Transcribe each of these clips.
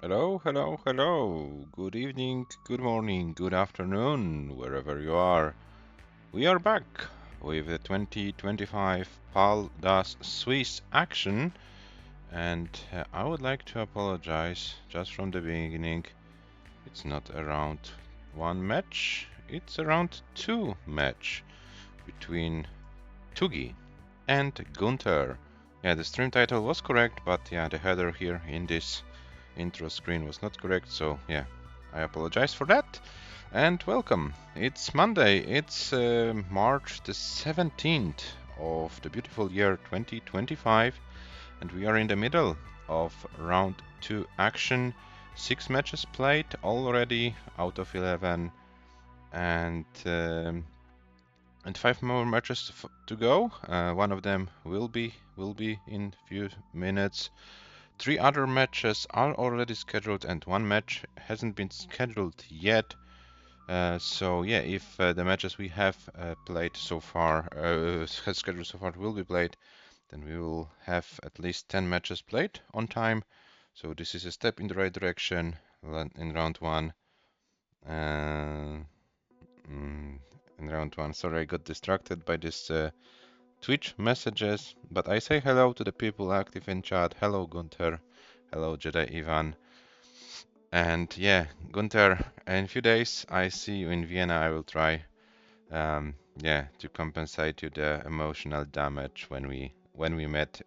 Hello, hello, hello. Good evening, good morning, good afternoon, wherever you are. We are back with the 2025 PAL das Swiss action, and I would like to apologize just from the beginning. It's not around one match, it's around two match between Tugi and GUNTER. Yeah, the stream title was correct, but yeah, the header here in this intro screen was not correct, so yeah, I apologize for that. And welcome. It's Monday, it's March the 17th of the beautiful year 2025, and we are in the middle of round 2 action. 6 matches played already out of 11, and 5 more matches to go. One of them will be in few minutes. 3 other matches are already scheduled and 1 match hasn't been scheduled yet. So yeah, if the matches we have played so far, scheduled so far will be played, then we will have at least 10 matches played on time. So this is a step in the right direction in round 1. In round 1, sorry, I got distracted by this Twitch messages, but I say hello to the people active in chat. Hello Gunther, hello Jedi Ivan. And yeah, Gunther, in a few days I see you in Vienna. I will try, yeah, to compensate you the emotional damage when we meet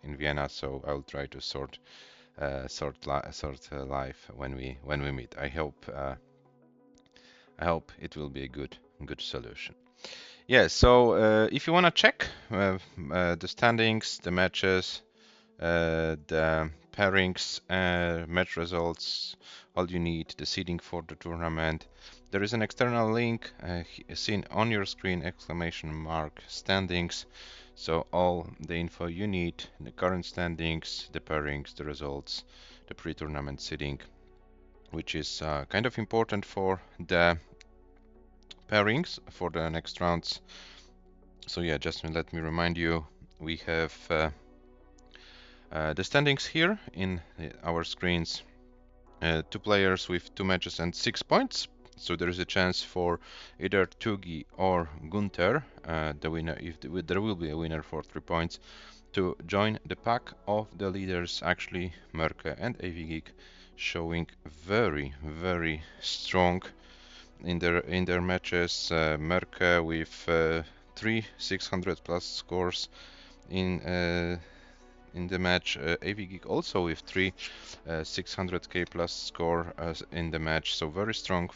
in Vienna. So I will try to sort life when we meet. I hope it will be a good solution. Yeah. So if you wanna check the standings, the matches, the pairings, match results, all you need, the seeding for the tournament. There is an external link seen on your screen, exclamation mark standings. So all the info you need, the current standings, the pairings, the results, the pre-tournament seeding, which is kind of important for the pairings for the next rounds. So yeah, just let me remind you, we have the standings here in our screens. 2 players with 2 matches and 6 points. So there is a chance for either Tugi or Gunther, the winner, there will be a winner for 3 points, to join the pack of the leaders, actually Merke and AV showing very strong in their matches. Merke with 3 600 plus scores in the match. AV also with 3 600k plus score in the match. So very strong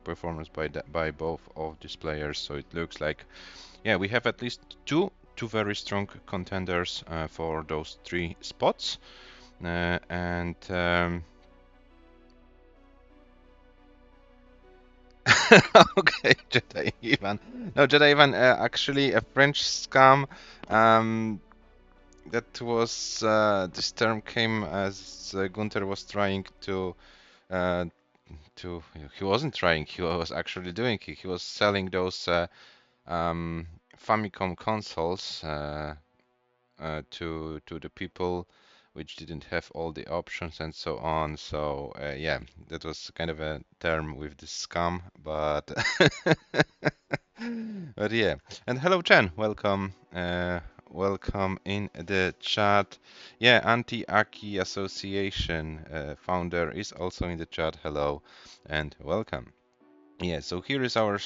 performance by both of these players. So it looks like, yeah, we have at least two very strong contenders for those 3 spots. And okay, Jedi Ivan. No, Jedi Ivan, actually a French scam. That was this term came as Gunther was trying uh, he wasn't trying, he was actually doing it. He was selling those Famicom consoles to the people which didn't have all the options and so on. So yeah, that was kind of a term with the scam, but but yeah. And hello Chen, welcome. Welcome in the chat. Yeah, Anti-Aki Association founder is also in the chat. Hello and welcome. Yeah, so here's our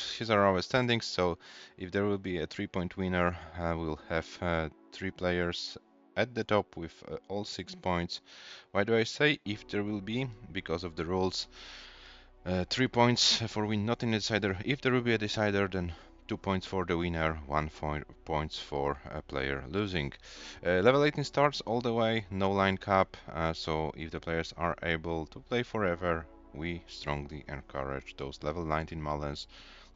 standings. So if there will be a 3-point winner, we'll have 3 players at the top with all 6 points. Why do I say if there will be? Because of the rules. 3 points for win, not in a decider. If there will be a decider, then 2 points for the winner, 1 points for a player losing. Level 18 starts all the way, no line cap. So if the players are able to play forever, we strongly encourage those level 19 Mullens.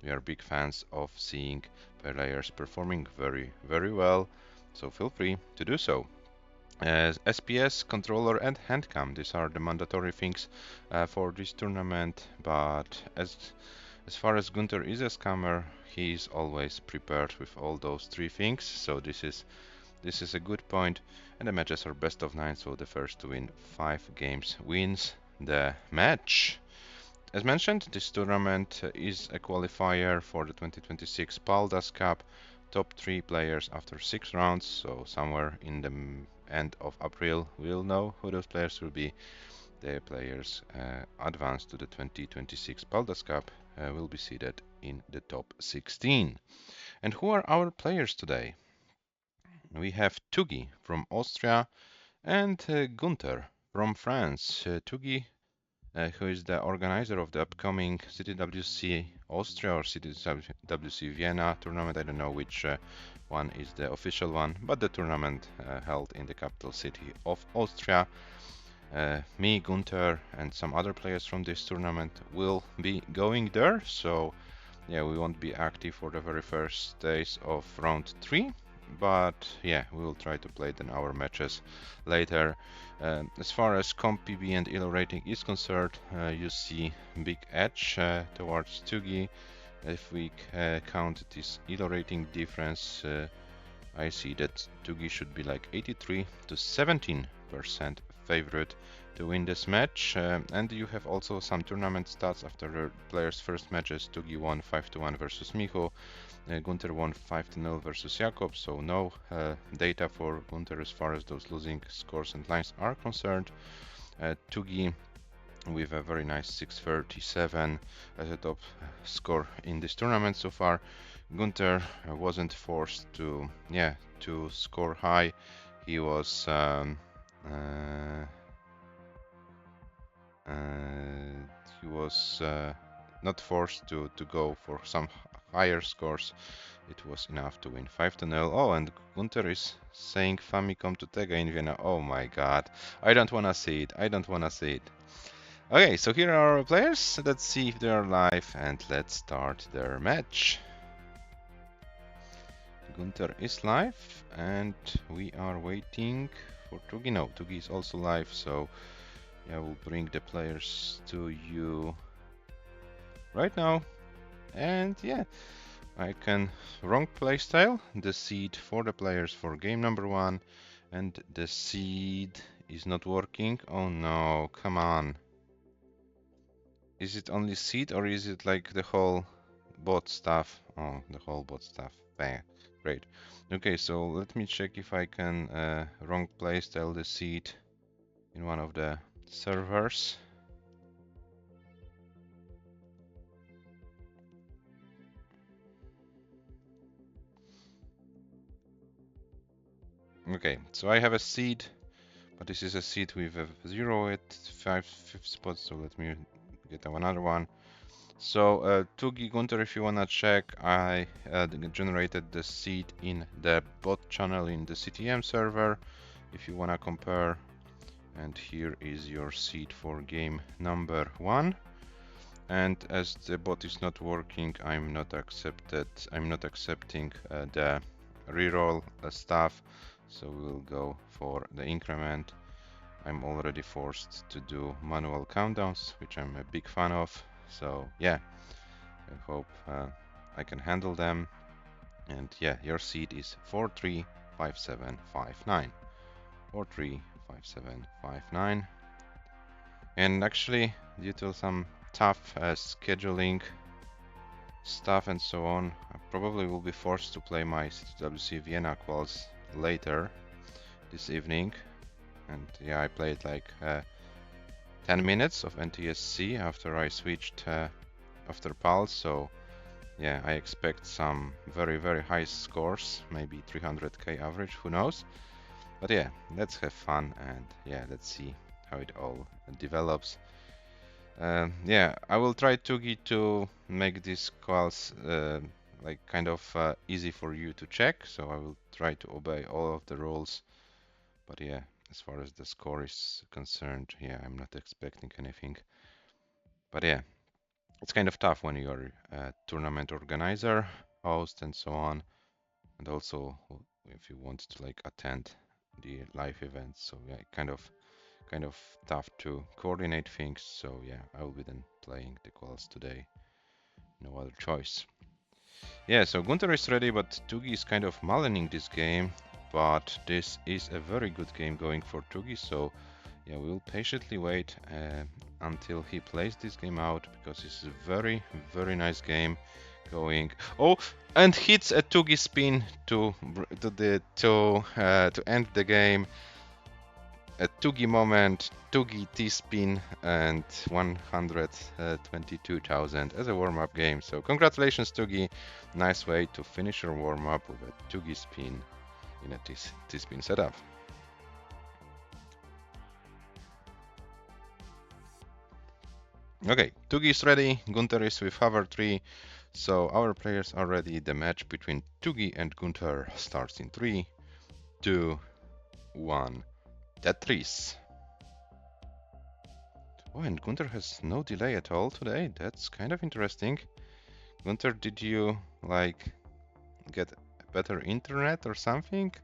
We are big fans of seeing players performing very well, so feel free to do so. SPS, controller and handcam, these are the mandatory things for this tournament, but as far as Gunther is a scammer, he is always prepared with all those 3 things, so this is a good point. And the matches are best of 9, so the first to win 5 games wins the match. As mentioned, this tournament is a qualifier for the 2026 Paldas Cup. Top 3 players after 6 rounds, so somewhere in the end of April we'll know who those players will be. The players advanced to the 2026 Paldas Cup will be seeded in the top 16. And who are our players today? We have TUGI from Austria and GUNTER from France. TUGI, who is the organizer of the upcoming CTWC Austria or CTWC Vienna tournament. I don't know which one is the official one, but the tournament held in the capital city of Austria. Me, GUNTER, and some other players from this tournament will be going there. So yeah, we won't be active for the very first days of round 3, but yeah, we will try to play then our matches later. As far as comp PB and ELO rating is concerned, you see big edge towards TUGI. If we count this ELO rating difference, I see that TUGI should be like 83 to 17% favorite to win this match. And you have also some tournament stats after the players' first matches. TUGI won 5-1 versus Micho. GUNTER won 5-0 versus Jakob, so no data for GUNTER as far as those losing scores and lines are concerned. TUGI with a very nice 637 as a top score in this tournament so far. GUNTER wasn't forced to score high. He was not forced to go for some higher scores. It was enough to win 5-0. Oh, and GUNTER is saying Famicom to Tega in Vienna. Oh my god. I don't wanna see it. I don't wanna see it. Okay, so here are our players. Let's see if they are live and let's start their match. GUNTER is live and we are waiting for TUGI. No, TUGI is also live, so yeah, we'll bring the players to you right now. And yeah, I can wrong playstyle, the seed for the players for game number 1, and the seed is not working. Oh no, come on. Is it only seed or is it like the whole bot stuff? Oh, the whole bot stuff. Bang. Great. Okay, so let me check if I can wrong playstyle the seed in one of the servers. Okay, so I have a seed, but this is a seed with a 0 at 5th spot, so let me get another one. So TUGI GUNTER, if you wanna check, I generated the seed in the bot channel in the CTM server, if you wanna compare. And here is your seed for game number 1. And as the bot is not working, I'm not accepting the reroll stuff. So we'll go for the increment. I'm already forced to do manual countdowns, which I'm a big fan of. So yeah, I hope I can handle them. And yeah, your seed is 435759. 435759. And actually, due to some tough scheduling stuff and so on, I probably will be forced to play my CTWC Vienna quals later this evening. And yeah, I played like 10 minutes of NTSC after I switched after PAL, so yeah, I expect some very, very high scores, maybe 300k average, who knows. But yeah, let's have fun and yeah, let's see how it all develops. Yeah, I will try TUGI to make these calls like kind of easy for you to check, so I will try to obey all of the rules. But yeah, as far as the score is concerned, yeah, I'm not expecting anything. But yeah, it's kind of tough when you're a tournament organizer, host, and so on, and also if you want to like attend the live events. So yeah, kind of tough to coordinate things. So yeah, I will be then playing the quals today. No other choice. Yeah, so GUNTER is ready, but TUGI is kind of mullining this game. But this is a very good game going for TUGI, so yeah, we'll patiently wait. until he plays this game out, because it's a very, very nice game going. Oh, and hits a Tugi spin to end the game. A Tugi moment, Tugi T-spin, and 122,000 as a warm-up game. So congratulations, Tugi. Nice way to finish your warm-up with a Tugi spin in a T-spin setup. Okay, Tugi is ready, Gunter is with hover 3, so our players are ready. The match between Tugi and Gunter starts in 3, 2, 1, Tetris. Oh, and Gunter has no delay at all today. That's kind of interesting. Gunter, did you like get better internet or something?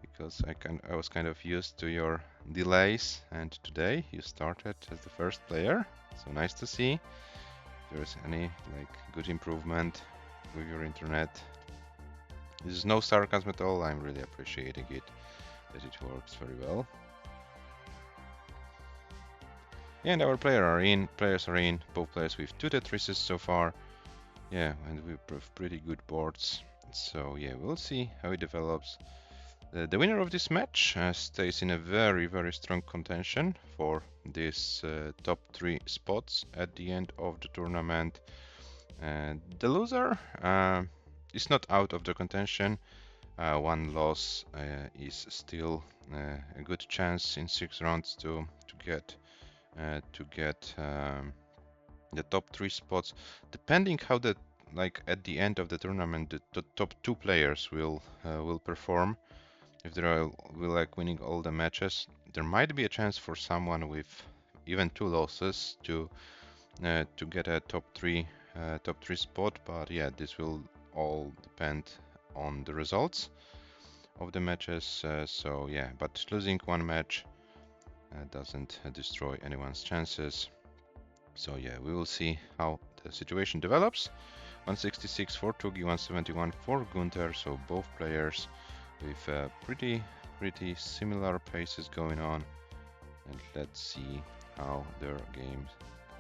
Because I was kind of used to your delays, and today you started as the first player. So nice to see. If there's any like good improvement with your internet. This is no sarcasm at all. I'm really appreciating it, that it works very well. And our players are in, both players with 2 Tetrises so far. Yeah, and we have pretty good boards. So yeah, we'll see how it develops. The winner of this match stays in a very, very strong contention for these top 3 spots at the end of the tournament. The loser is not out of the contention. One loss is still a good chance in 6 rounds to get the top 3 spots, depending how the at the end of the tournament the top 2 players will perform. If they are winning all the matches, there might be a chance for someone with even 2 losses to get a top 3 spot. But yeah, this will all depend on the results of the matches. So yeah, but losing one match doesn't destroy anyone's chances. So yeah, we will see how the situation develops. 166 for Tugi, 171 for Gunter. So both players with pretty similar paces going on, and let's see how their games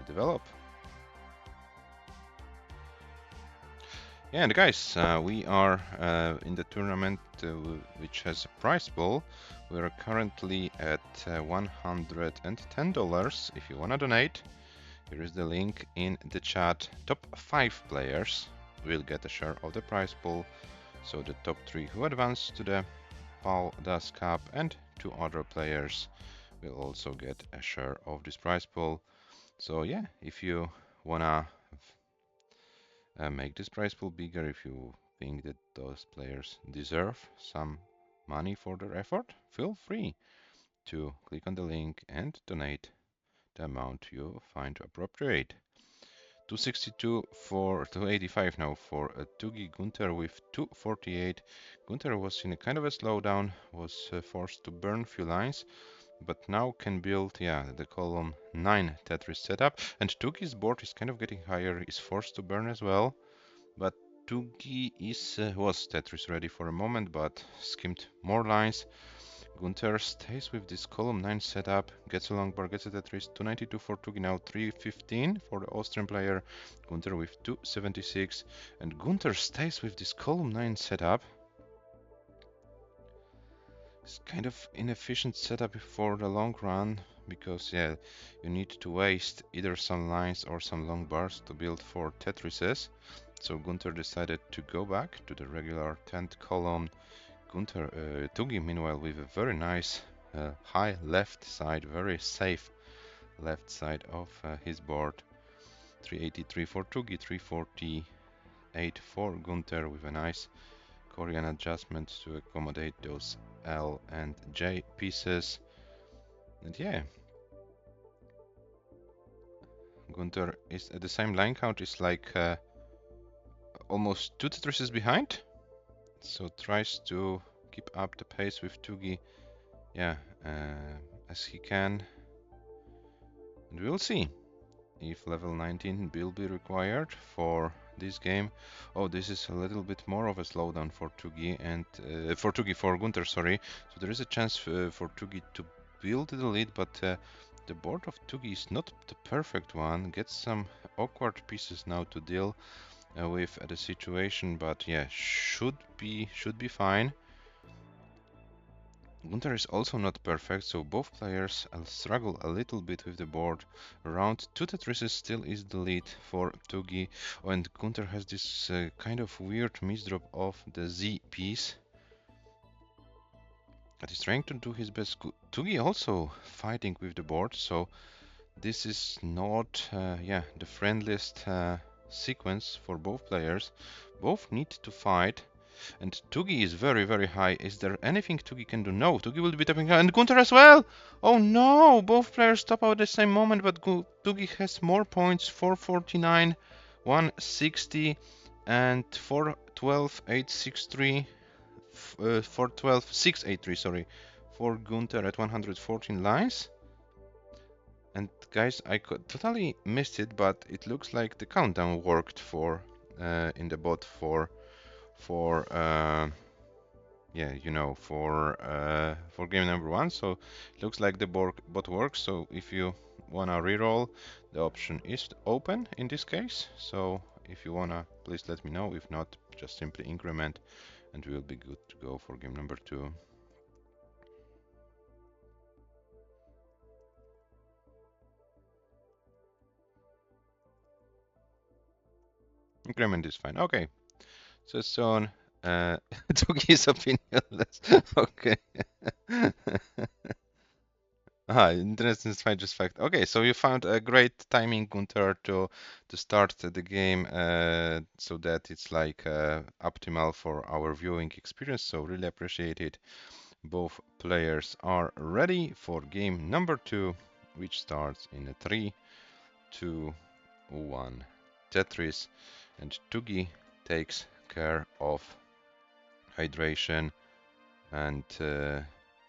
develop. Yeah, and guys, we are in the tournament which has a prize pool. We are currently at $110. If you want to donate, here is the link in the chat. Top 5 players will get a share of the prize pool. So the top 3 who advance to the Paldas Cup, and 2 other players will also get a share of this prize pool. So yeah, if you wanna make this prize pool bigger, if you think that those players deserve some money for their effort, feel free to click on the link and donate the amount you find appropriate. 262 for 285 now for Tugi. Gunter with 248. Gunter was in a kind of a slowdown, was forced to burn few lines, but now can build the column 9 Tetris setup. And Tugi's board is kind of getting higher, is forced to burn as well. But Tugi was Tetris ready for a moment, but skimmed more lines. Gunter stays with this column 9 setup, gets a long bar, gets a Tetris, 292 for Tugi, now 315 for the Austrian player, Gunter with 276, and Gunter stays with this column 9 setup. It's kind of inefficient setup for the long run, because yeah, you need to waste either some lines or some long bars to build 4 Tetrises. So Gunter decided to go back to the regular 10th column. Tugi, meanwhile, with a very nice high left side, very safe left side of his board. 383 for Tugi, 348 for Gunter, with a nice Korean adjustment to accommodate those L and J pieces. And yeah, Gunter is at the same line count, is like almost 2 Tetrises behind. So tries to keep up the pace with Tugi, as he can. And we'll see if level 19 will be required for this game. Oh, this is a little bit more of a slowdown for Tugi and for Gunter, sorry. So there is a chance for Tugi to build the lead, but the board of Tugi is not the perfect one. Gets some awkward pieces now to deal with the situation, but yeah, should be fine. Gunter is also not perfect, so both players struggle a little bit with the board. Around 2 Tetrises still is the lead for Tugi, and Gunter has this kind of weird misdrop of the Z piece. But he's trying to do his best. Tugi also fighting with the board, so this is not the friendliest sequence for both players. Both need to fight. And Tugi is very, very high. Is there anything Tugi can do? No, Tugi will be tapping out. And Gunter as well! Oh no! Both players stop out at the same moment, but Tugi has more points. 449, 160, and 412, 863, 412, 683, sorry, for Gunter at 114 lines. And guys, I totally missed it, but it looks like the countdown worked for in the bot for yeah, you know, for game number 1. So it looks like the bot works. So if you wanna reroll, the option is open in this case. So if you wanna, please let me know. If not, just simply increment, and we will be good to go for game number 2. Increment is fine. Okay. So soon, Togi's opinionless. Okay. Interesting just fact. Okay, so you found a great timing, Gunter, to start the game so that it's like optimal for our viewing experience. So really appreciate it. Both players are ready for game number 2, which starts in a 3, 2, 1. Tetris, and Tugi takes care of hydration, and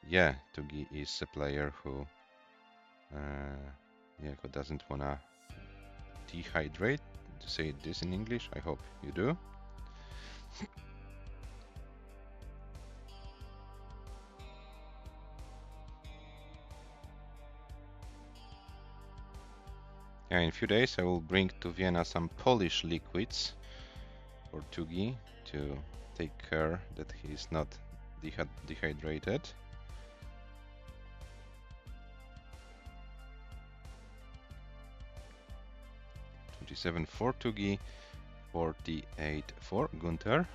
yeah, Tugi is a player who who doesn't wanna dehydrate. To say this in English, I hope you do. Yeah, in a few days I will bring to Vienna some Polish liquids for Tugi to take care that he is not dehydrated. 27 for Tugi, 48 for Gunter.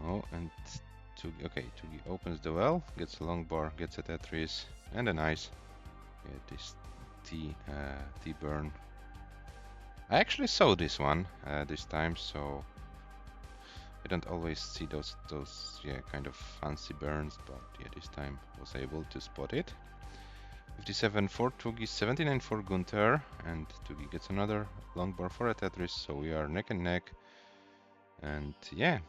Oh, and Tugi, okay, Tugi opens the well, gets a long bar, gets a Tetris, and a nice, this T-burn. I actually saw this one this time, so I don't always see those kind of fancy burns, but yeah, this time was able to spot it. 57 for Tugi, 79 for Gunter, and Tugi gets another long bar for a Tetris, so we are neck and neck. And yeah,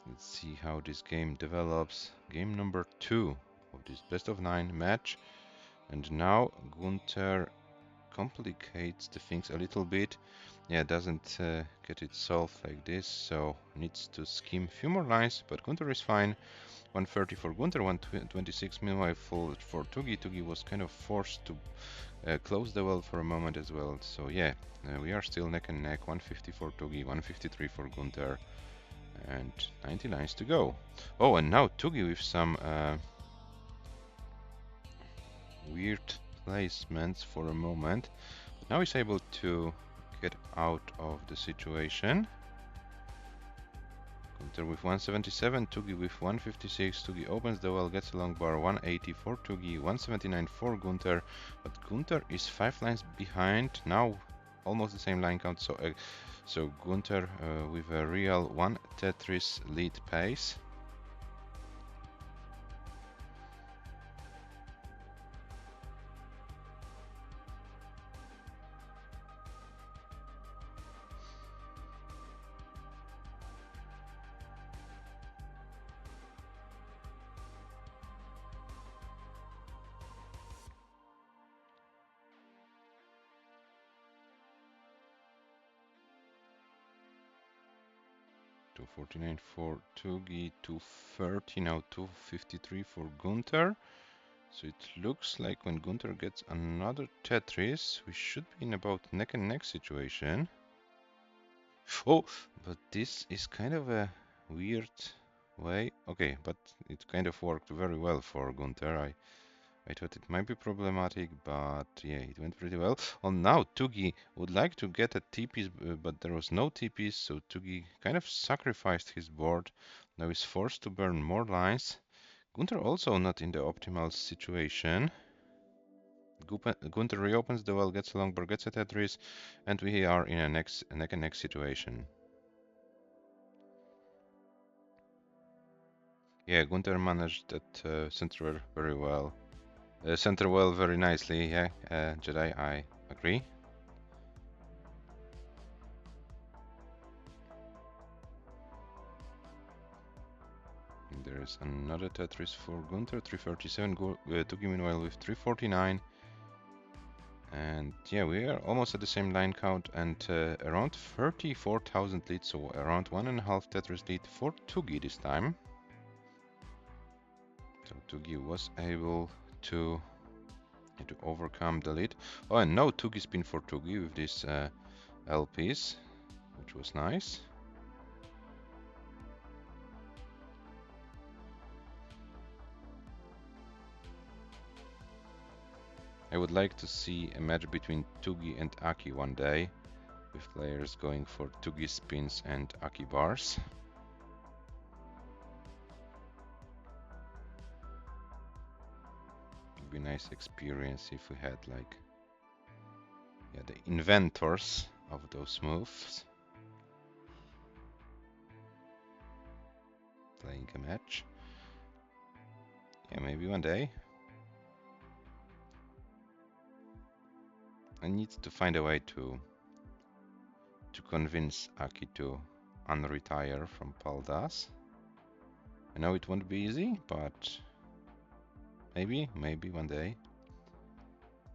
let's see how this game develops. Game number 2 of this best of 9 match. And now Gunter complicates the things a little bit. Yeah, doesn't get it solved like this, so needs to skim a few more lines, but Gunter is fine. 130 for Gunter, 126 meanwhile for Tugi. Tugi was kind of forced to close the well for a moment as well. So yeah, we are still neck and neck. 150 for Tugi, 153 for Gunter, and 90 lines to go. Oh, and now Tugi with some weird placements for a moment. But now he's able to get out of the situation. Gunter with 177, Tugi with 156. Tugi opens the well, gets a long bar, 180 for Tugi, 179 for Gunter. But Gunter is 5 lines behind, now almost the same line count. So Gunter with a real 1 Tetris lead pace. $249 for Tugi, 230, now 253 for Gunter. So it looks like when Gunter gets another Tetris, we should be in about neck and neck situation. Oh, but this is kind of a weird way. Okay, but it kind of worked very well for Gunter. I thought it might be problematic, but yeah, it went pretty well. Well, now Tugi would like to get a TP, but there was no TP, so Tugi kind of sacrificed his board. Now he's forced to burn more lines. Gunter also not in the optimal situation. Gunter reopens the well, gets a longboard, gets a Tetris, and we are in a neck and neck situation. Yeah, Gunter managed that center very well. Center well very nicely, yeah, Jedi, I agree. There is another Tetris for Gunter, 337, Tugi meanwhile with 349. And yeah, we are almost at the same line count and around 34,000 lead, so around 1.5 Tetris lead for Tugi this time. So Tugi was able to overcome the lead. Oh, and no Tugi spin for Tugi with these LPs, which was nice. I would like to see a match between Tugi and Aki one day, with players going for Tugi spins and Aki bars. It'd be a nice experience if we had like, yeah, the inventors of those moves playing a match. Yeah, maybe one day. I need to find a way to convince Aki to unretire from Paldas. I know it won't be easy, but maybe one day.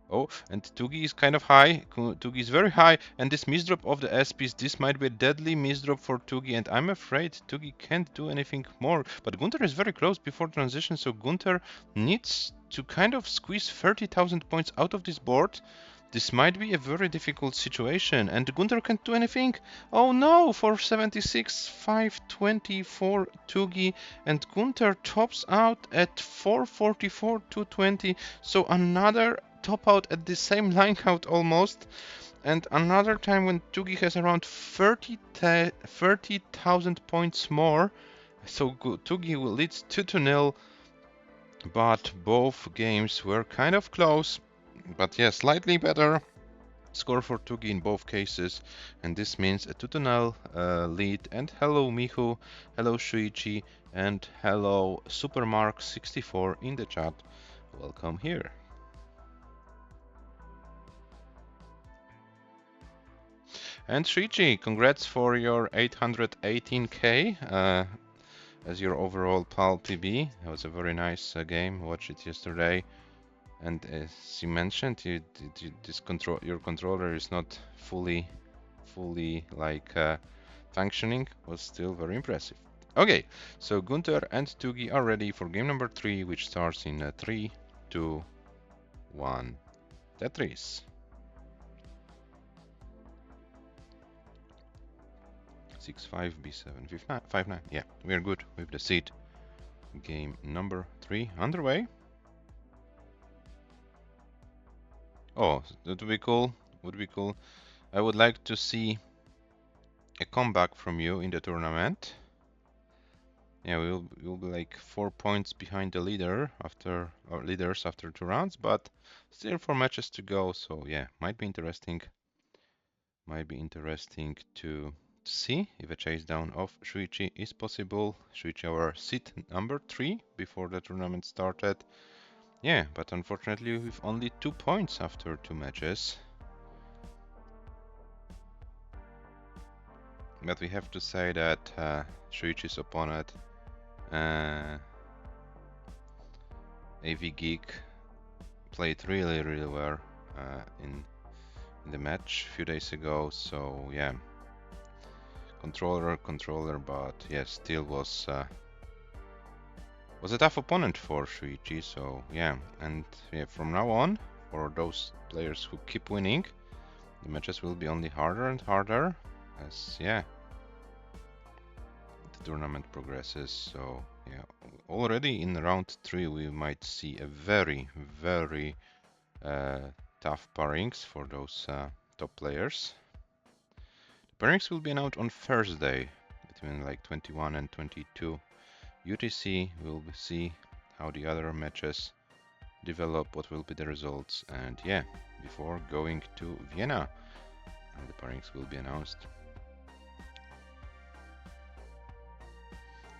Oh, and Tugi is kind of high. Tugi is very high, and this misdrop of the SPs, this might be a deadly misdrop for Tugi, and I'm afraid Tugi can't do anything more. But Gunter is very close before transition, so Gunter needs to kind of squeeze 30,000 points out of this board. This might be a very difficult situation, and Gunter can't do anything. Oh no, 476, 524 Tugi, and Gunter tops out at 444, 220. So another top out at the same line count almost. And another time when Tugi has around 30,000 points more. So Tugi leads 2-0, but both games were kind of close. But yeah, slightly better score for Tugi in both cases, and this means a 2-0 lead. And hello Mihu, hello Shuichi, and hello Supermark64 in the chat. Welcome here. And Shuichi, congrats for your 818k as your overall PAL PB. That was a very nice game. Watched it yesterday. And as you mentioned, your controller is not fully like functioning. Was still very impressive. Okay, so Gunter and Tugi are ready for game number 3, which starts in 3, 2, 1. Tetris. 6-5, B7, 5-9. Yeah, we are good with the seed. Game number 3 underway. Oh, that would be cool. Would be cool. I would like to see a comeback from you in the tournament. Yeah, we'll be like 4 points behind the leaders after 2 rounds, but still 4 matches to go. So yeah, might be interesting. Might be interesting to see if a chase down of Shuichi is possible. Shuichi, our seed number 3 before the tournament started. Yeah, but unfortunately with only 2 points after 2 matches. But we have to say that Shuichi's opponent, AV Geek, played really well in the match a few days ago. So yeah, controller, but yeah, still was was a tough opponent for Shuichi, so yeah. And yeah, from now on, for those players who keep winning, the matches will be only harder and harder as, yeah, the tournament progresses. So yeah, already in round 3 we might see a very, very tough pairings for those top players. The pairings will be announced on Thursday between like 21 and 22 UTC. We'll see how the other matches develop, what will be the results, and yeah, before going to Vienna, the pairings will be announced.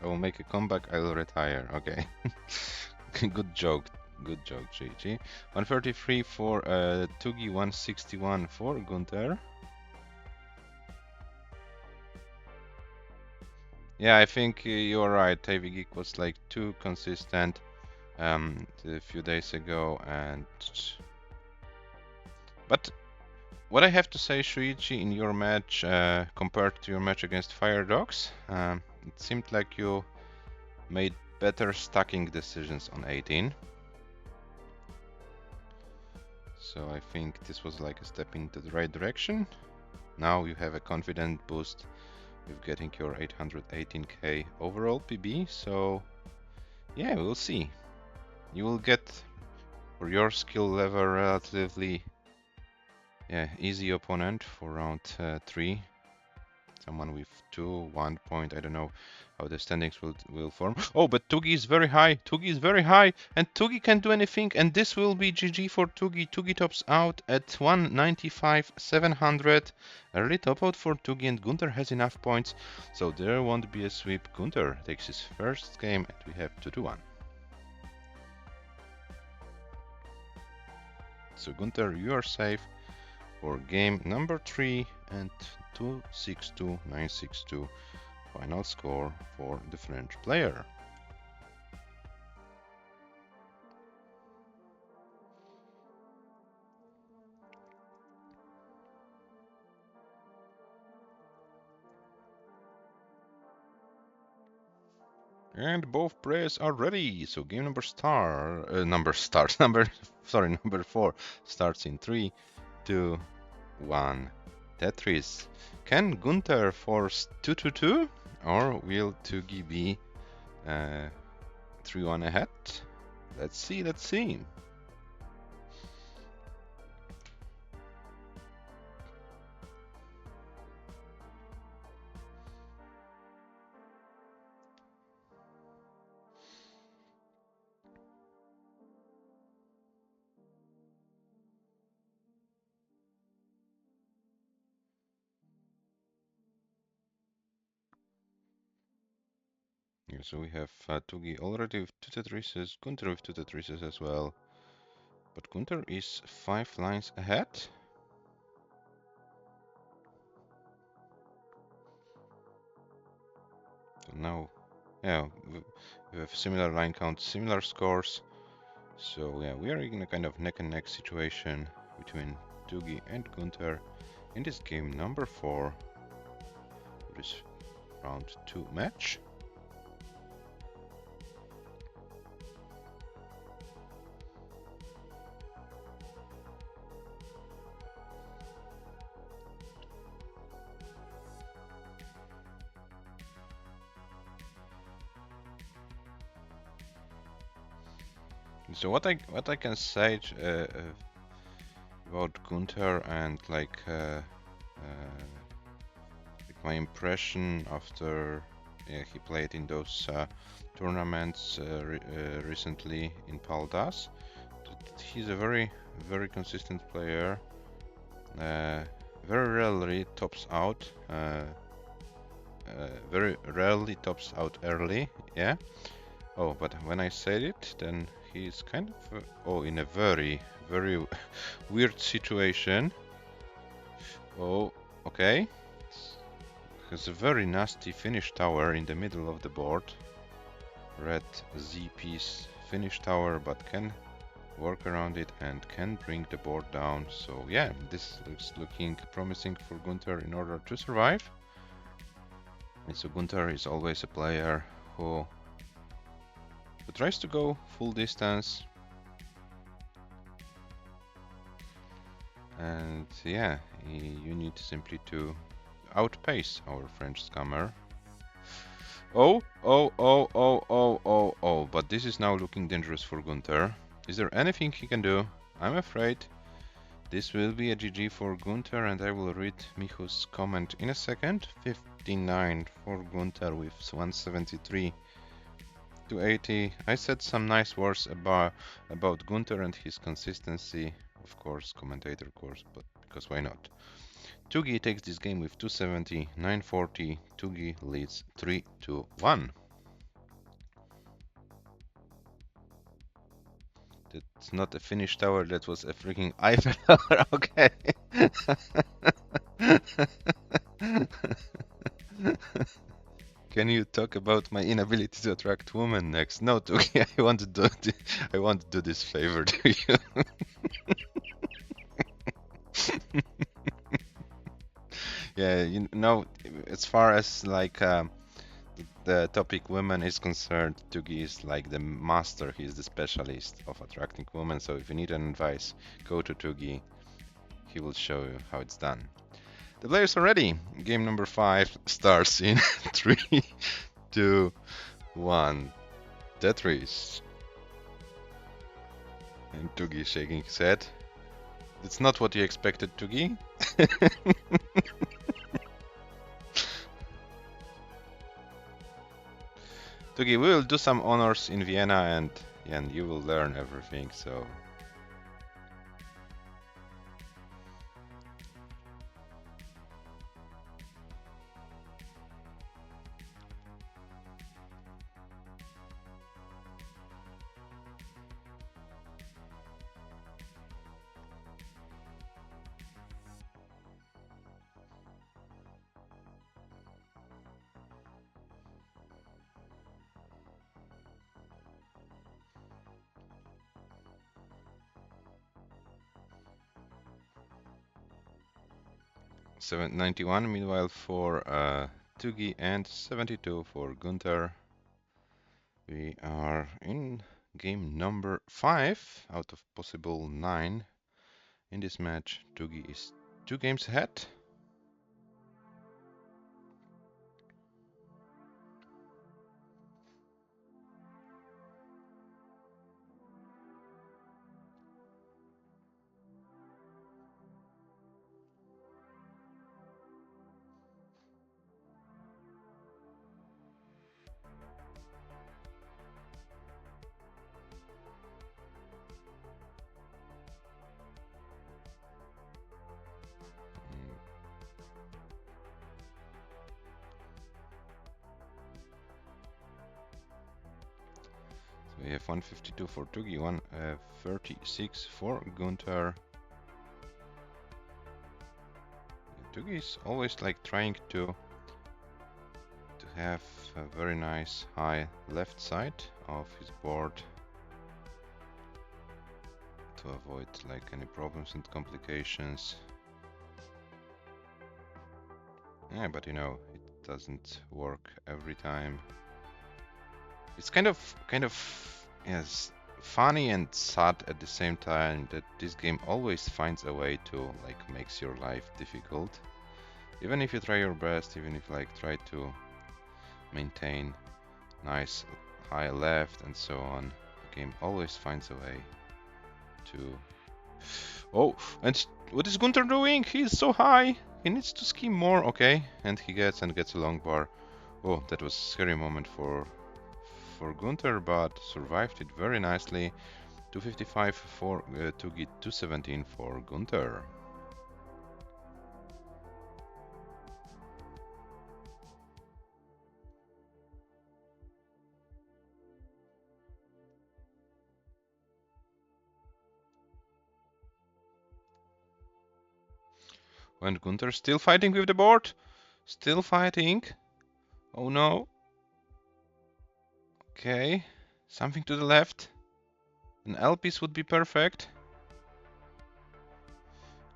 I will make a comeback, I'll retire. Okay. Good joke. Good joke, GG. 133 for Tugi, 161 for Gunter. Yeah, I think you're right. Heavy Geek was like too consistent a few days ago, and but what I have to say, Shuichi, in your match compared to your match against Fire Dogs, it seemed like you made better stacking decisions on 18. So I think this was like a step into the right direction. Now you have a confident boost with getting your 818k overall PB. So yeah, we'll see. You will get for your skill level relatively easy opponent for round 3. Someone with 1 point. I don't know how the standings will form. Oh, but Tugi is very high. Tugi is very high, and Tugi can't do anything. And this will be GG for Tugi. Tugi tops out at 195,700. Early top out for Tugi, and Gunter has enough points, so there won't be a sweep. Gunter takes his first game, and we have 2-1. So Gunter, you are safe for game number 3 and 262,962 final score for the French player. And both players are ready. So game number 4 starts in 3, 2, 1. Tetris. Can Gunter force 2-2-2, or will Tugi be 3-1 ahead? Let's see, let's see. Yeah, so we have Tugi already with 2 Tetrises, Gunter with 2 Tetrises as well. But Gunter is 5 lines ahead. So now, yeah, we have similar line count, similar scores. So yeah, we are in a kind of neck and neck situation between Tugi and Gunter in this game number 4, this round 2 match. So what I can say about Gunter and like my impression after he played in those tournaments recently in Paldas, he's a very consistent player. Very rarely tops out. Very rarely tops out early. Yeah. Oh, but when I said it, then he's kind of in a very weird situation. Oh, okay. Has a very nasty finish tower in the middle of the board. Red Z piece finish tower, but can work around it and can bring the board down. So yeah, this looks looking promising for Gunter in order to survive. And so Gunter is always a player who who tries to go full distance. And yeah, you need simply to outpace our French scammer. Oh, oh, oh, oh, oh, oh, oh, but this is now looking dangerous for Gunther. Is there anything he can do? I'm afraid this will be a GG for Gunther, and I will read Michu's comment in a second. 59 for Gunther with 173 to 80. I said some nice words about Gunther and his consistency. Of course, commentator course, but because why not? Tugi takes this game with 270, 940. Tugi leads 3-1. That's not a Finnish tower, that was a freaking Eiffel Tower, okay. Can you talk about my inability to attract women next? No, Tugi, I want to do this favor to you. Yeah, you know, as far as like the topic women is concerned, Tugi is like the master. He's the specialist of attracting women. So if you need an advice, go to Tugi. He will show you how it's done. The players are ready. Game number 5 starts in 3, 2, 1. Tetris. And Tugi shaking his head. It's not what you expected, Tugi. Tugi, we will do some honors in Vienna, and you will learn everything. So. $791 meanwhile for Tugi and 72 for Gunther. We are in game number 5 out of possible 9 in this match. Tugi is 2 games ahead. We have 152 for Tugi, 136 for Gunther. Tugi is always like trying to have a very nice high left side of his board to avoid like any problems and complications. Yeah, but you know, it doesn't work every time. It's kind of yes, funny and sad at the same time that this game always finds a way to like makes your life difficult. Even if you try your best, even if like try to maintain nice high left and so on, the game always finds a way to... Oh, and what is Gunther doing? He's so high! He needs to scheme more, okay. And he gets a long bar. Oh, that was a scary moment for Gunther, but survived it very nicely. 255 for Tugi, 217 for Gunther. And Gunther still fighting with the board. Still fighting. Oh no. Okay. Something to the left. An L piece would be perfect.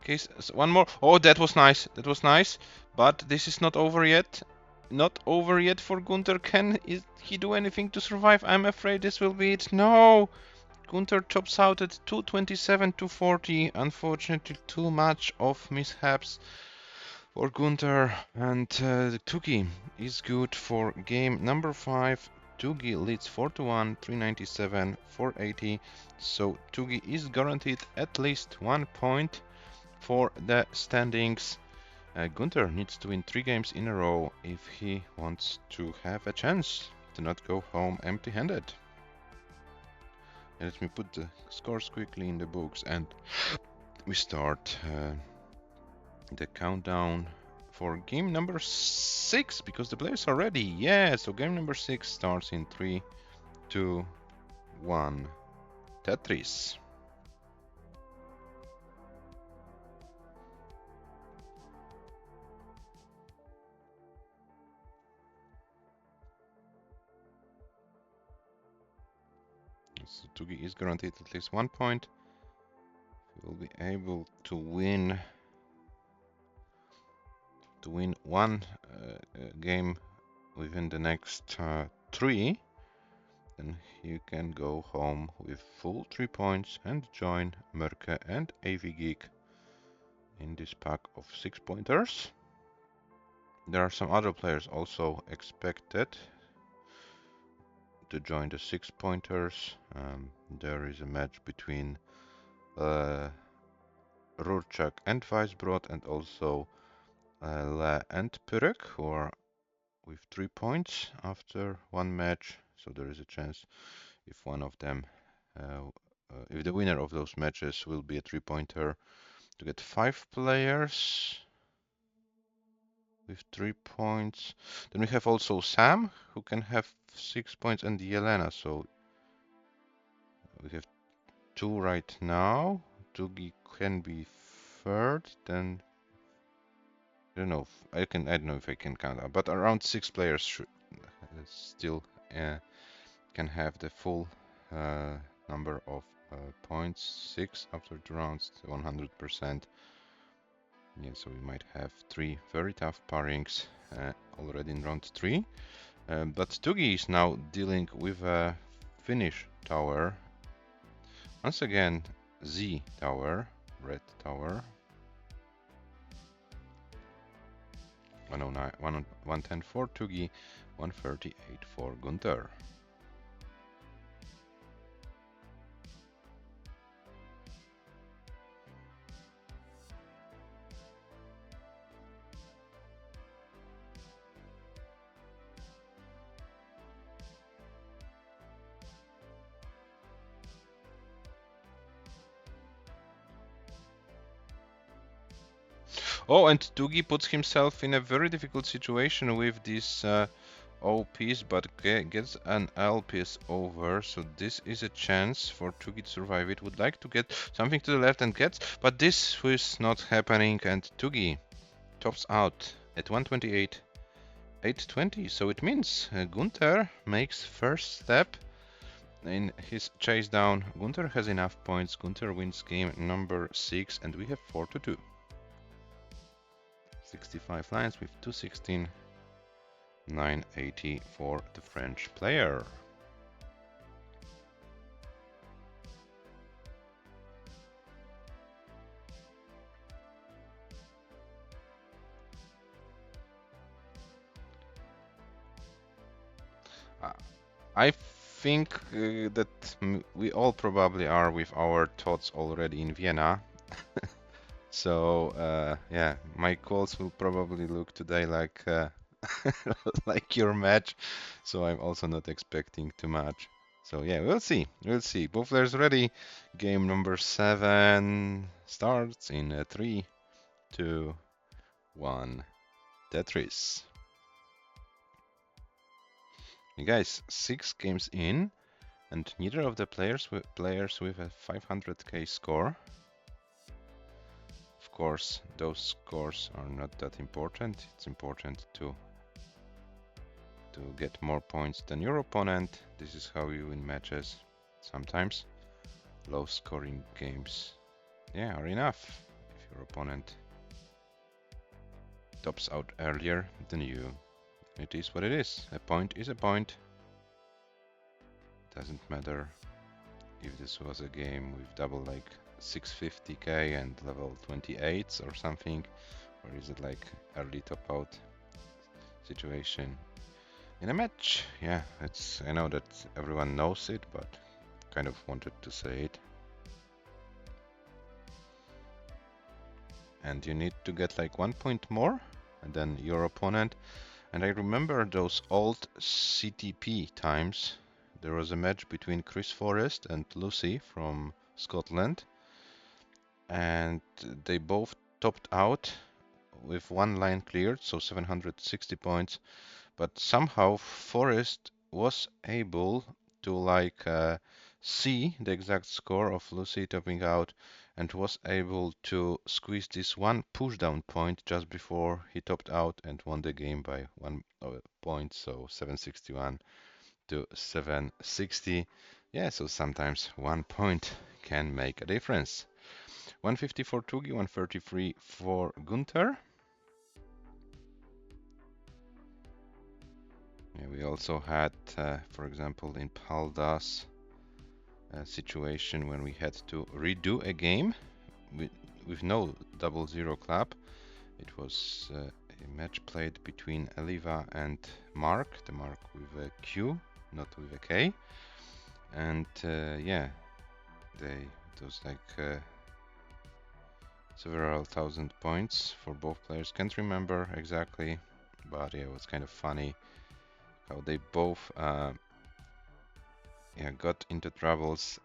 Okay, so one more. Oh, that was nice. That was nice. But this is not over yet. not over yet for Gunter. Can he do anything to survive? I'm afraid this will be it. No! Gunter tops out at 227 to 40. Unfortunately, too much of mishaps for Gunter. And Tugi is good for game number 5. Tugi leads 4 to 1, 397, 480. So Tugi is guaranteed at least 1 point for the standings. Gunter needs to win 3 games in a row if he wants to have a chance to not go home empty-handed. Let me put the scores quickly in the books, and we start the countdown for game number 6, because the players are ready. Yeah, so game number 6 starts in 3, 2, 1. Tetris. So Tugi is guaranteed at least 1 point. He will be able to win one game within the next 3. Then you can go home with full 3 points and join Merke and AV in this pack of 6-pointers. There are some other players also expected to join the 6-pointers. There is a match between Rurchak and Weisbrot, and also Le and Pyrek, who are with 3 points after one match. So there is a chance if one of them, if the winner of those matches will be a 3-pointer, to get 5 players with 3 points. Then we have also Sam, who can have 6 points, and Yelena. So we have 2 right now. Tugi can be third. Then I don't know. I don't know if I can count out, but around 6 players should still can have the full number of points. 6 after 2 rounds, 100%. Yeah, so we might have 3 very tough pairings already in round 3. But Tugi is now dealing with a Finnish tower. Once again, Z tower, red tower. 109, 110 for Tugi, 138 for Gunter. Oh, and Tugi puts himself in a very difficult situation with this O piece, but gets an L piece over, so this is a chance for Tugi to survive. It would like to get something to the left and gets, but this is not happening, and Tugi tops out at 128, 820. So it means Gunter makes first step in his chase down. Gunter has enough points. Gunter wins game number 6, and we have 4 to 2. 65 lines with 216, 980 for the French player. I think that we all probably are with our thoughts already in Vienna. So yeah, my calls will probably look today like like your match. So I'm also not expecting too much. So yeah, we'll see. We'll see. Both players ready. Game number 7 starts in 3, 2, 1. Tetris. You guys, 6 games in, and neither of the players with a 500k score. Of course, those scores are not that important. It's important to get more points than your opponent. This is how you win matches. Sometimes low scoring games, yeah, are enough if your opponent tops out earlier than you. it is what it is. A point is a point. Doesn't matter if this was a game with double like 650k and level 28s or something, or is it like early top out situation in a match? Yeah, it's, I know that everyone knows it, but kind of wanted to say it. And you need to get like 1 point more and then your opponent. And I remember those old CTP times. There was a match between Chris Forrest and Lucy from Scotland, and they both topped out with one line cleared, so 760 points. But somehow Forrest was able to like see the exact score of Lucy topping out and was able to squeeze this one pushdown point just before he topped out and won the game by 1 point, so 761 to 760. Yeah, so sometimes 1 point can make a difference. 150 for TUGI, 133 for GUNTER. Yeah, we also had, for example, in Paldas, a situation when we had to redo a game with no 00 clap. It was a match played between Eliva and Mark, the Mark with a Q, not with a K. And yeah, it was like several thousand points for both players. Can't remember exactly, but yeah, it was kind of funny how they both yeah, got into troubles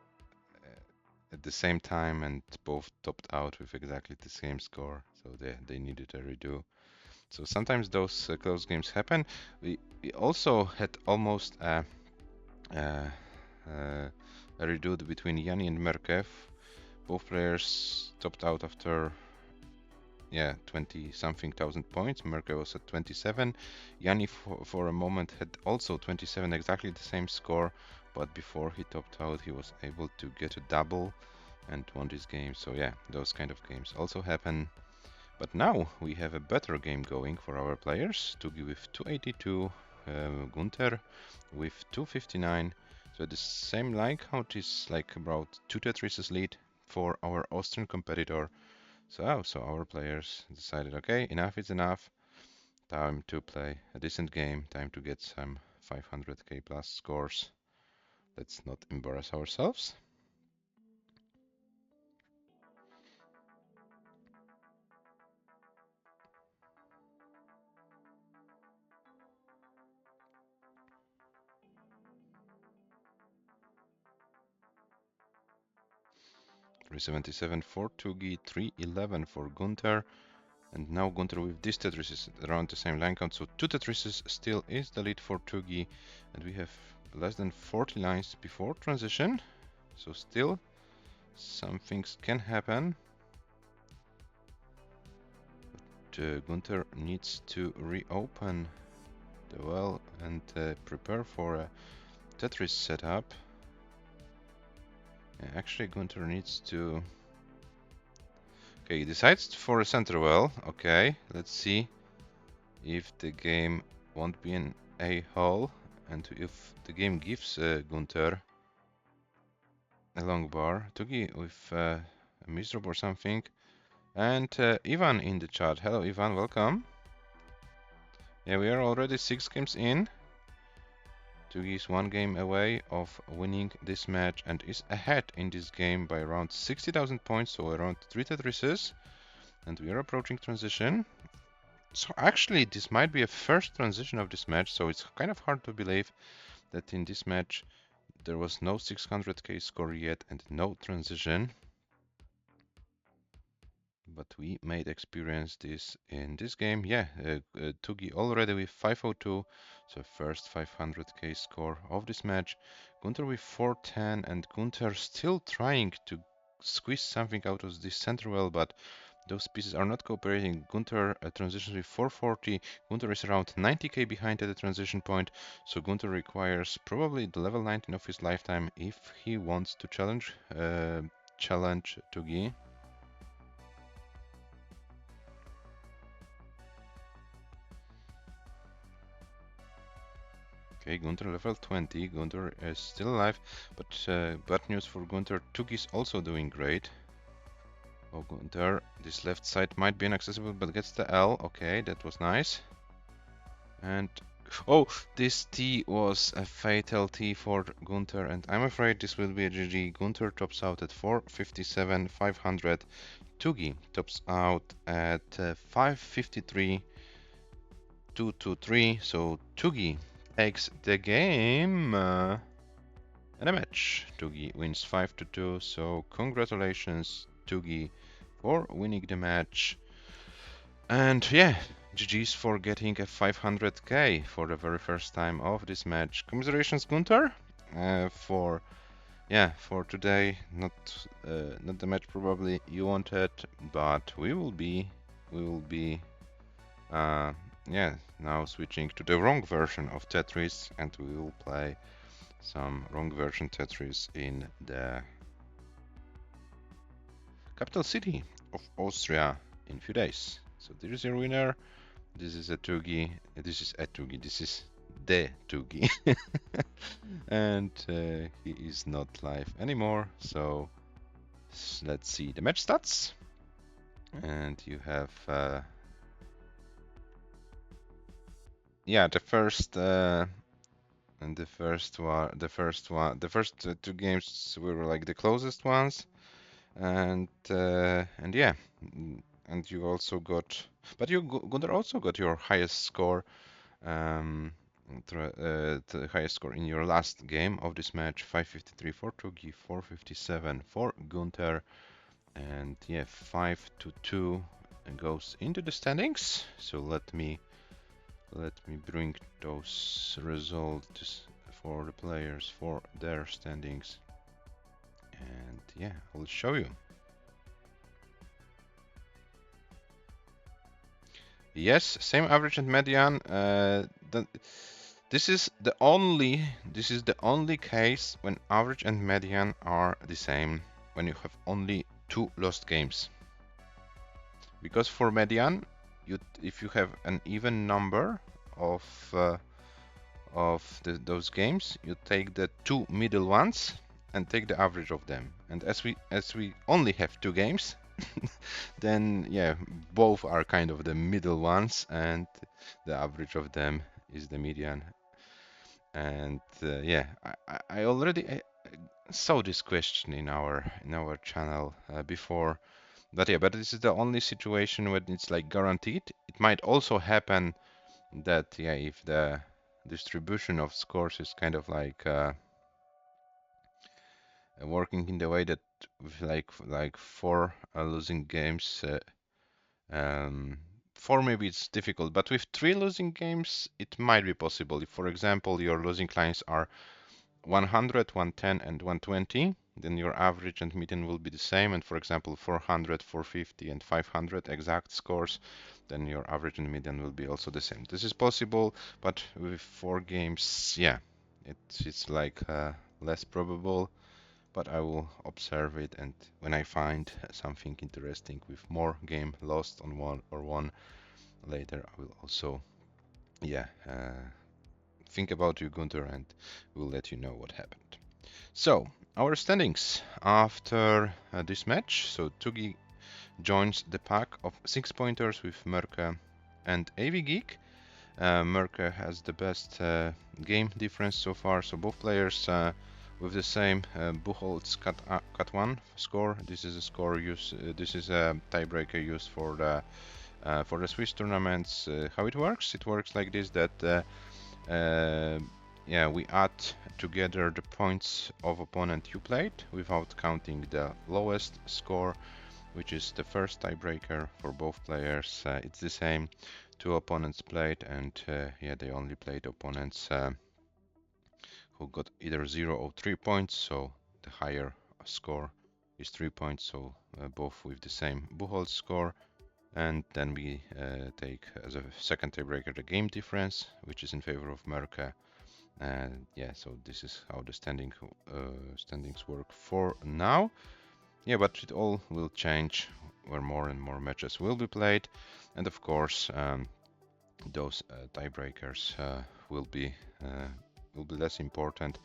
at the same time and both topped out with exactly the same score, so they needed a redo. So sometimes those close games happen. We also had almost a redo between Yanni and Merkev. Both players topped out after 20 something thousand points. Merkev was at 27. Yanni for a moment had also 27, exactly the same score, but before he topped out he was able to get a double and won this game. So yeah, those kind of games also happen. But now we have a better game going for our players. TUGI with 282, GUNTER with 259. So the same line count is like about 2 Tetris lead for our Austrian competitor. So our players decided, okay, enough is enough. Time to play a decent game. Time to get some 500k plus scores. Let's not embarrass ourselves. $377 for TUGI, 311 for GUNTER, and now GUNTER with this Tetris is around the same line count, so 2 Tetrises still is the lead for TUGI, and we have less than 40 lines before transition, so still some things can happen. But GUNTER needs to reopen the well and prepare for a Tetris setup. Actually, GUNTER needs to... Okay, he decides for a center well. Okay, let's see if the game won't be an a-hole and if the game gives GUNTER a long bar. TUGI with a misdrop or something. And Ivan in the chat. Hello Ivan, welcome. Yeah, we are already 6 games in. TUGI is 1 game away of winning this match and is ahead in this game by around 60,000 points, so around 3 Tetrises. And we are approaching transition. So actually this might be a first transition of this match, so it's kind of hard to believe that in this match there was no 600k score yet and no transition. But we might experience this in this game. Yeah, TUGI already with 502, so first 500k score of this match. GUNTER with 410, and GUNTER still trying to squeeze something out of this center well, but those pieces are not cooperating. GUNTER transitions with 440. GUNTER is around 90k behind at the transition point, so GUNTER requires probably the level 19 of his lifetime if he wants to challenge TUGI. Okay, Gunter level 20. Gunter is still alive, but bad news for Gunter. Tugi is also doing great. Oh, Gunter, this left side might be inaccessible, but gets the L. Okay, that was nice. And oh, this T was a fatal T for Gunter, and I'm afraid this will be a GG. Gunter tops out at 457, 500. Tugi tops out at 553, 223. So Tugi takes the game and a match. Tugi wins 5-2. So congratulations, Tugi, for winning the match. And yeah, GG's for getting a 500k for the very first time of this match. Commiserations, Gunter, for today. Not the match probably you wanted, but we will be now switching to the wrong version of Tetris, and we will play some wrong version Tetris in the capital city of Austria in a few days. So there is your winner. This is a Tugi. This is a Tugi. This is the Tugi. And he is not live anymore. So let's see the match stats. And you have the first two games were like the closest ones, and yeah, and you also got, but Gunnar also got your highest score, the highest score in your last game of this match, 553 for Tugi, 457 for Gunter, and yeah, 5-2 goes into the standings. So let me bring those results for the players for their standings, and yeah, I will show you. Yes, same average and median. This is the only case when average and median are the same, when you have only 2 lost games. Because for median, if you have an even number of those games, you take the 2 middle ones and take the average of them. And as we only have 2 games, then yeah, both are kind of the middle ones, and the average of them is the median. And yeah, I already saw this question in our channel before, but yeah, but this is the only situation when it's like guaranteed. It might also happen that yeah, if the distribution of scores is kind of like working in the way that with like 4 losing games, 4 maybe it's difficult, but with 3 losing games it might be possible. If, for example, your losing lines are 100, 110, and 120, then your average and median will be the same. And for example, 400, 450, and 500 exact scores, then your average and median will be also the same. This is possible, but with 4 games, yeah, it's like less probable. But I will observe it, and when I find something interesting with more game lost on one or one later, I will also, yeah, think about you, Gunter, and we'll let you know what happened. So, our standings after this match. So, Tugi joins the pack of 6 pointers with Merke and AV Geek. Merke has the best game difference so far, so both players with the same Buchholz cut 1 score. This is a score used. This is a tiebreaker used for the Swiss tournaments. How it works? It works like this: that yeah, we add together the points of opponent you played without counting the lowest score, which is the first tiebreaker for both players. It's the same. 2 opponents played, and yeah, they only played opponents who got either 0 or 3 points, so the higher score is 3 points, so both with the same Buchholz score. And then we take as a second tiebreaker the game difference, which is in favor of Merke. And yeah, so this is how the standings work for now. Yeah, but it all will change where more and more matches will be played, and of course those tiebreakers will be will be less important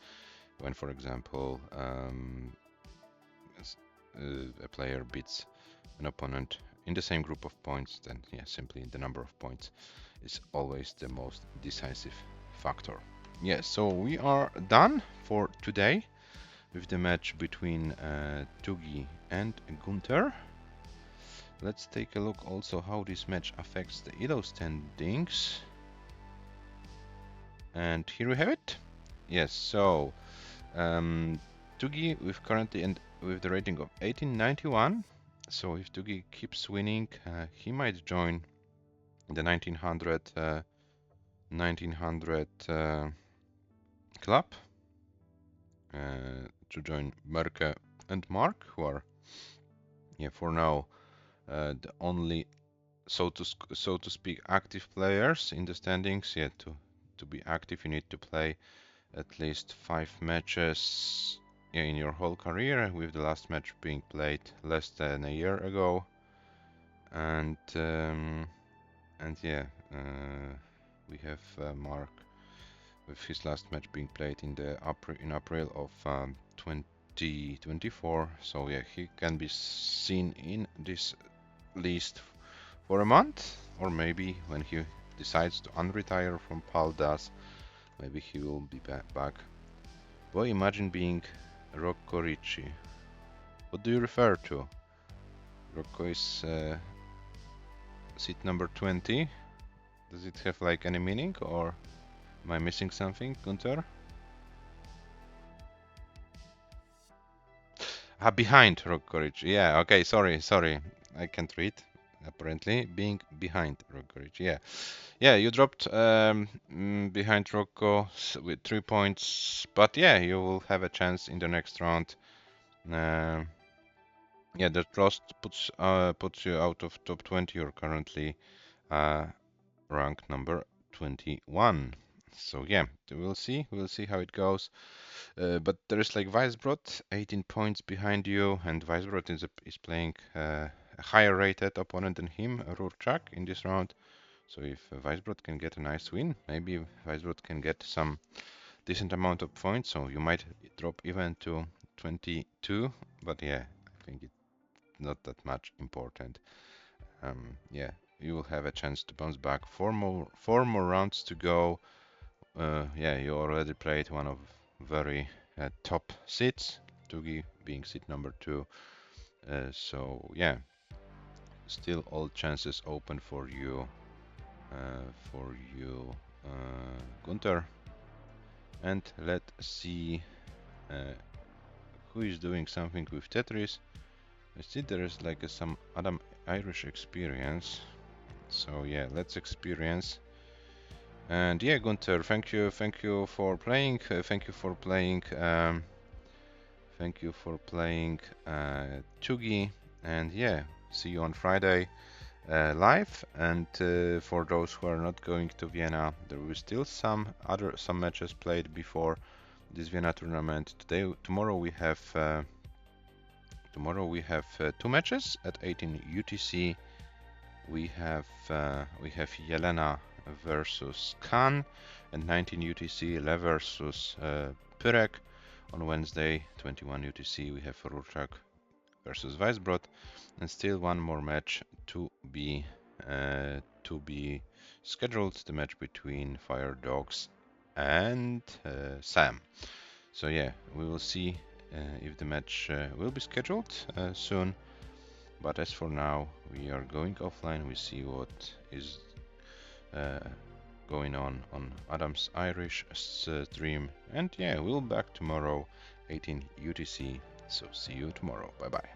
when, for example, a player beats an opponent in the same group of points. Then yeah, simply the number of points is always the most decisive factor. Yeah, so we are done for today with the match between TUGI and GUNTER. Let's take a look also how this match affects the ELO standings. And here we have it. Yes, so TUGI with currently and with the rating of 1891. So if TUGI keeps winning, he might join the 1900 club to join Merke and Mark, who are, yeah, for now the only so to speak active players in the standings. Yeah, to be active you need to play at least 5 matches, yeah, in your whole career, with the last match being played less than a year ago. And yeah, we have Mark with his last match being played in April of 2024. So yeah, he can be seen in this list for a month, or maybe when he decides to unretire from Paldas, maybe he will be back. Boy, imagine being Rocco Ricci. What do you refer to? Rocco is seat number 20. Does it have like any meaning, or am I missing something, Gunter? Ah, behind Rocco Ricci. Yeah, okay, sorry. I can't read, apparently. Being behind Rocco Ricci, yeah. Yeah, you dropped behind Rocco with 3 points, but yeah, you will have a chance in the next round. Yeah, that loss puts you out of top 20. You're currently rank number 21. So yeah, we'll see how it goes. But there is like Weisbrot, 18 points behind you, and Weisbrot is playing a higher rated opponent than him, Rurchak, in this round. So if Weisbrot can get a nice win, maybe Weisbrot can get some decent amount of points, so you might drop even to 22, but yeah, I think it's not that much important. Yeah, you will have a chance to bounce back. Four more rounds to go. Yeah, you already played one of very top seats, TUGI being seat number 2. So yeah, still all chances open for you, Gunter. And let's see who is doing something with Tetris. I see there is like some Adam Irish experience. So yeah, let's experience. And yeah, Gunter, thank you for playing. Thank you for playing. Thank you for playing TUGI. And yeah, see you on Friday live. And for those who are not going to Vienna, there will still some matches played before this Vienna tournament. Tomorrow we have 2 matches at 18 UTC. We have Jelena versus Khan, and 19 UTC Le versus Pyrek. On Wednesday, 21 UTC, we have Rurchak versus Weisbrot, and still one more match to be scheduled, the match between Fire Dogs and Sam. So yeah, we will see if the match will be scheduled soon. But as for now, we are going offline. We see what is going on Adam's Irish stream. And yeah, we'll back tomorrow, 18 UTC. So see you tomorrow. Bye bye.